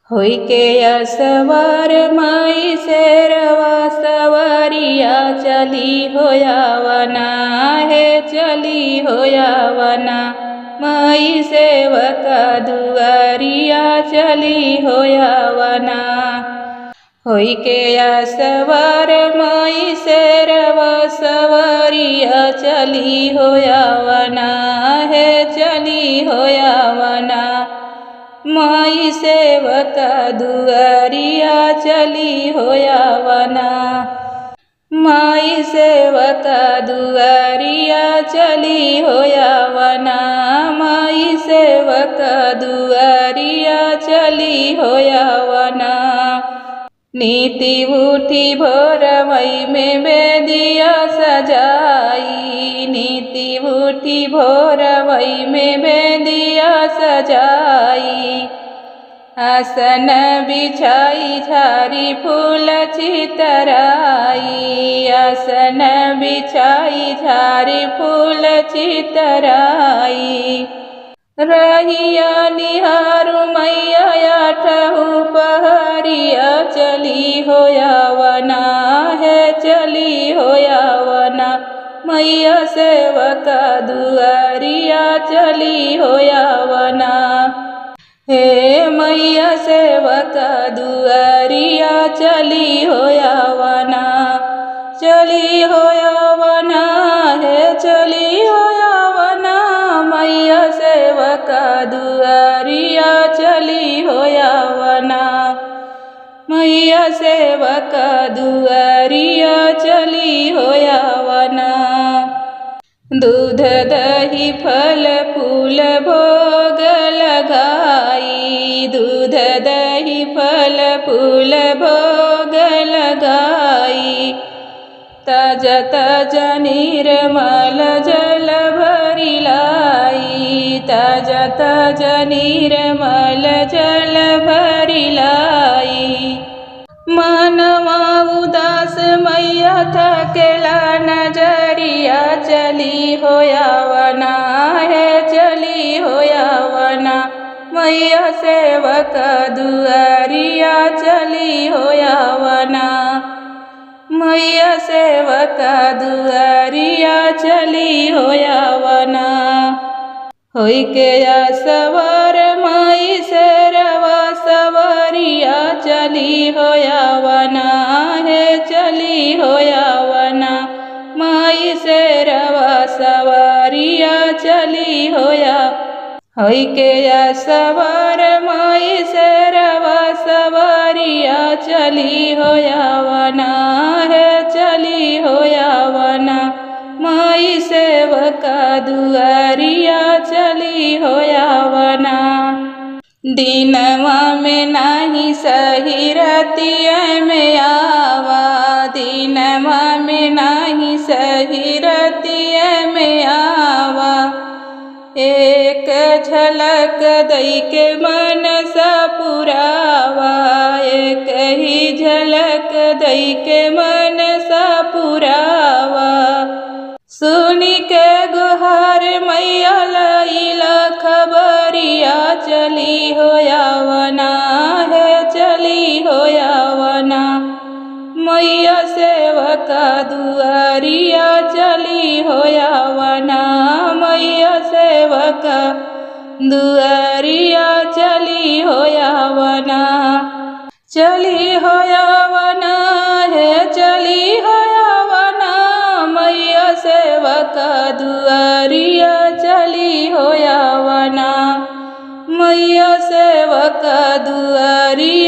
होई के असवार माई शेरवा सवारिया चली होयावना है चली होयावना माई सेवका दुआरिया चली होयावना। होई के असवार माई शेरवा सवारिया चली होयावना है चली होयावना माई सेवका दुआरिया चली होयावना। माई सेवका दुआरिया चली होयावना माई सेवका दुआरिया चली होयावना। नीति उठी भोरमई में बेदिया सजाई नीति उठी भोरमई में बेदिया सजाई। आसन बिछाई झारी फूल चितराई आसन बिछाई झारी फूल चितराई। रहिया निहारू मैया आठहु पहरिया चली होयावना है चली होयावना मैया सेवका दुआरिया चली होयावना। हे मैया सेवका दुआरिया चली होयावना चली होयावना है चली होयावना मैया सेवका दुआरिया चली होयावना मैया सेवका दुआरिया चली होयावना। दूध दही फल फूल भोग लगाई दूध दही फल फूल भोग लगाई। ताजा ताजा निर्मल जल भरी लाई ताजा ताजा निर्मल जल भरी लाई। मनवा उदास मैया थकेला नजरिया चली होयावना है चली होयावना मैया सेवका दुआरिया चली होयावना मैया सेवका दुआरिया चली होयावना। होई के असवार माई शेरवा सवारिया चली होयावना है चली होयावना माई शेरवा सवारिया चली होया। होई के असवार माई शेरवा सवारिया चली होयावना है चली होयावना माई सेवका दुआरिया चली होयावना। दिनवा में नाही सही रतिया में आवा दिनवा में नाही सही रतिया में आवा। एक झलक दई के मन सा पुरावा एक ही झलक दई के मन सा पुरावा। सुनी के गुहार मैया लईला खबरिया चली होयावना है चली होयावना मैया सेवका दुआरिया चली होयावना मैया सेवका दुआरिया चली होयावना चली होयावना है चली होयावना मैया सेवका दुआरिया चली होयावना मैया सेवका दुआरिया